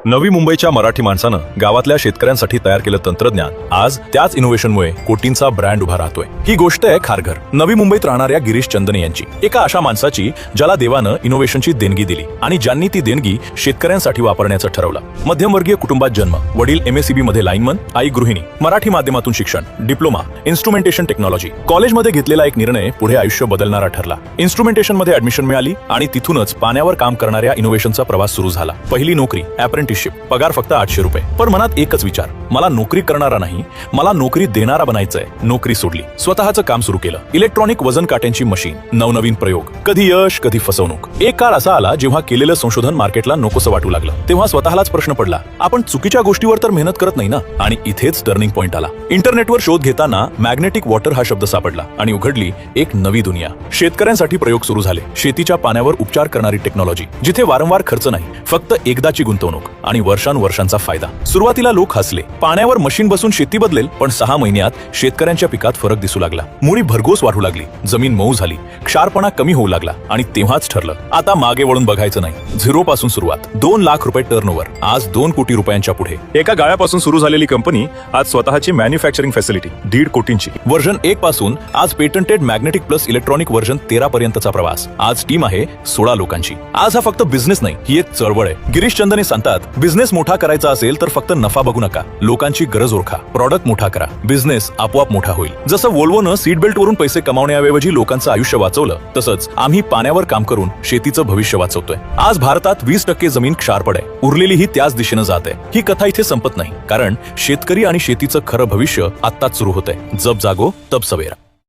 नवी मुंबईच्या मराठी माणसानं गावातल्या शेतकऱ्यांसाठी तयार केलं तंत्रज्ञान आज त्याच इनोव्हेशनमुळे कोटींचा ब्रँड उभा राहतोय। ही गोष्ट आहे खारघर, नवी मुंबईत राहणाऱ्या गिरीश चंदने यांची, एका अशा माणसाची ज्याला देवानं इनोव्हेशनची देणगी दिली आणि ज्यांनी ती देणगी शेतकऱ्यांसाठी वापरण्याचं ठरवलं। मध्यमवर्गीय कुटुंबात जन्म, वडील MSCB मध्ये लाईनमन, आई गृहिणी, मराठी माध्यमातून शिक्षण, डिप्लोमा इन्स्ट्रुमेंटेशन टेक्नॉलॉजी, कॉलेजमध्ये घेतलेला एक निर्णय पुढे आयुष्य बदलणारा ठरला। इन्स्ट्रुमेंटेशन मध्ये ऍडमिशन मिळाली आणि तिथूनच पाण्यावर काम करणाऱ्या इनोव्हेशनचा प्रवास सुरू झाला। पहिली नोकरी अप्रेंटिसशिप, पगार फक्त 800 रुपये, पण मनात एकच विचार, मला नोकरी करणारा नाही, मला नोकरी देणारा बनायचंय। नोकरी सोडली, स्वतःचं काम सुरू केलं। इलेक्ट्रॉनिक वजन काट्यांची मशीन, नवनवीन प्रयोग, कधी यश कधी फसवणूक। एक काळ असा आला जेव्हा केलेलं संशोधन मार्केटला नकोसं वाटू लागलं। तेव्हा स्वतःलाच प्रश्न पडला, आपण चुकीच्या गोष्टीवर तर मेहनत करत नाही ना? आणि इथेच टर्निंग पॉइंट आला। इंटरनेटवर शोध घेताना मॅग्नेटिक वॉटर हा शब्द सापडला आणि उघडली एक नवी दुनिया। शेतकऱ्यांसाठी प्रयोग सुरू झाले, शेतीच्या पाण्यावर उपचार करणारी टेक्नॉलॉजी, जिथे वारंवार खर्च नाही, फक्त एकदाची गुंतवणूक आणि वर्षानुवर्षांचा फायदा। सुरुवातीला लोक हसले, पाण्यावर मशीन बसून शेती बदलेल, पण 6 महिन्यात शेतकऱ्यांच्या पिकात फरक दिसू लागला। मुळी भरघोस वाढू लागली, जमीन मऊ झाली, क्षारपणा कमी होऊ लागला आणि तेव्हाच ठरलं, आता मागे वळून बघायचं नाही। झिरो पासून सुरुवात, 2 लाख रुपये टर्नओव्हर, आज 2 कोटी रुपयांच्या पुढे। एका गाळ्यापासून सुरू झालेली कंपनी आज स्वतःची मॅन्युफॅक्चरिंग फॅसिलिटी 1.5 कोटींची। वर्जन 1 पासून आज patented magnetic plus electronic version 13 पर्यंतचा प्रवास। आज टीम आहे 16 लोकांची। आज हा फक्त बिझनेस नाही, ही एक चळवळ आहे। गिरीश चंदने सांगतात, बिझनेस मोठा करायचा असेल तर फक्त नफा बघू नका, लोकांची गरज ओळखा, प्रॉडक्ट मोठा करा, बिझनेस आपोआप मोठा होईल। जसं वोल्वोनं सीट बेल्ट वरून पैसे कमावण्याऐवजी लोकांचं आयुष्य वाचवलं, तसंच आम्ही पाण्यावर काम करून शेतीचं भविष्य वाचवतोय। आज भारतात 20% जमीन क्षारपड आहे, उरलेली ही त्याच दिशेनं जात आहे। ही कथा इथे संपत नाही, कारण शेतकरी आणि शेतीचं खरं भविष्य आत्ताच सुरू होतंय। जब जागो तब सवेरा।